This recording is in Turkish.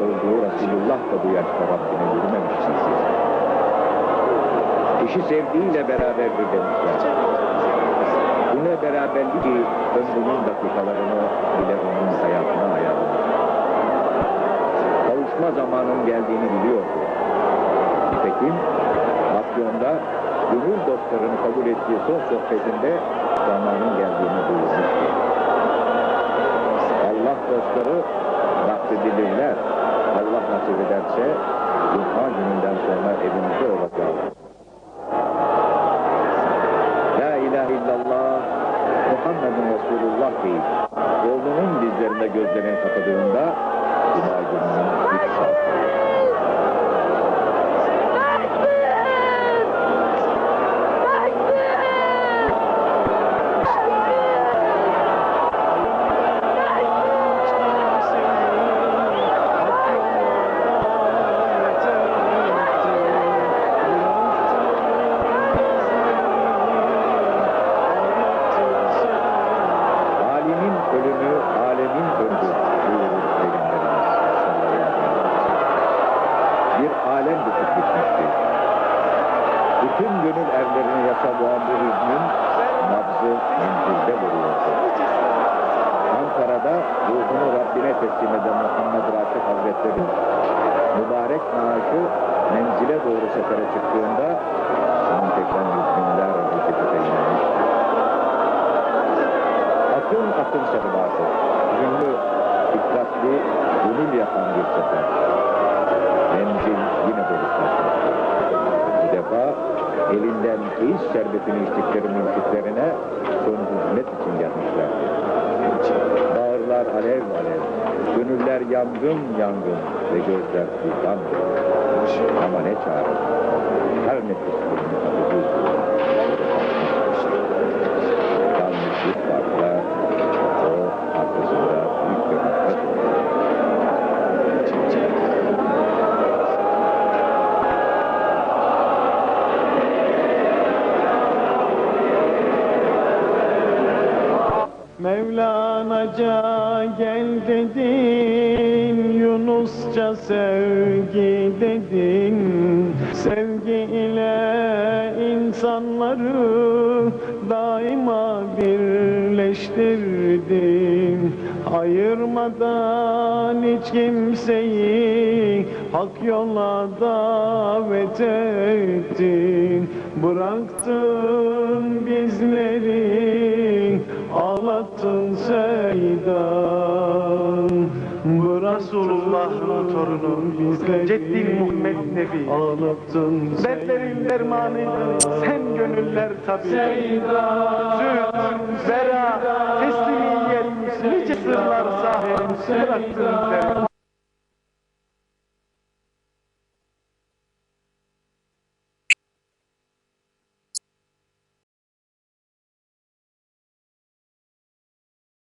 olduğu Resulullah da bu yaşta Rabbine yürümemiştir. Kişi sevdiğiyle beraberdir demişler. Bu ne beraberlik ki ömrünün dakikalarını bile onun hayatına ayarlar. Kavuşma zamanın geldiğini biliyordu. Nitekim Afyon'da gönül dostlarını kabul ettiği son sohbetinde zamanın geldiğini duyurmuştu. Allah dostları bahsedilirler. Allah nasip ederse Cuma gününden sonra evimizde olacağız. La ilahe illallah Muhammedun Resulullah deyip yolunun dizlerinde gözlerini kapadığında Cuma gününün ilk saati. Bütün gönül erlerini yaşayan bu hüznün nabzı menzilde vuruyordu. Ankara'da ruhunu Rabbine teslim eden Muhammed Raşid Hazretleri mübarek naaşı menzile doğru sefere çıktığında onun tekrar yüzbinler harekete inanmıştı. Akın akın sehbası, hüznlü, dikkatli, gönül yakan bir sefer. Menzil yine buluşmaktadır. Bu defa elinden keyif şerbetini içtikleri mürşitlerine son hizmet için gelmişlerdi. Bağırlar alev alev, gönüller yangın yangın ve gözler sultan. Ama ne çare, her nefeslerini tadı düzdür. Kalmış bir farkla o arkasında büyük bir hakkat olur. Mevlanaca gel dedin, Yunusça sevgi dedin. Sevgi ile insanları daima birleştirdin. Ayırmadan hiç kimseyi hak yola davet ettin. Bıraktın bizleri, ağlattın seydan. Resulullah'ın torunu, Ceddil Muhammed Nebi. Ağlattın Dertlerin dermanıydın, sen gönüller tabi. Zühd, vera, teslimiyet, nice sırlar sahibi bıraktın.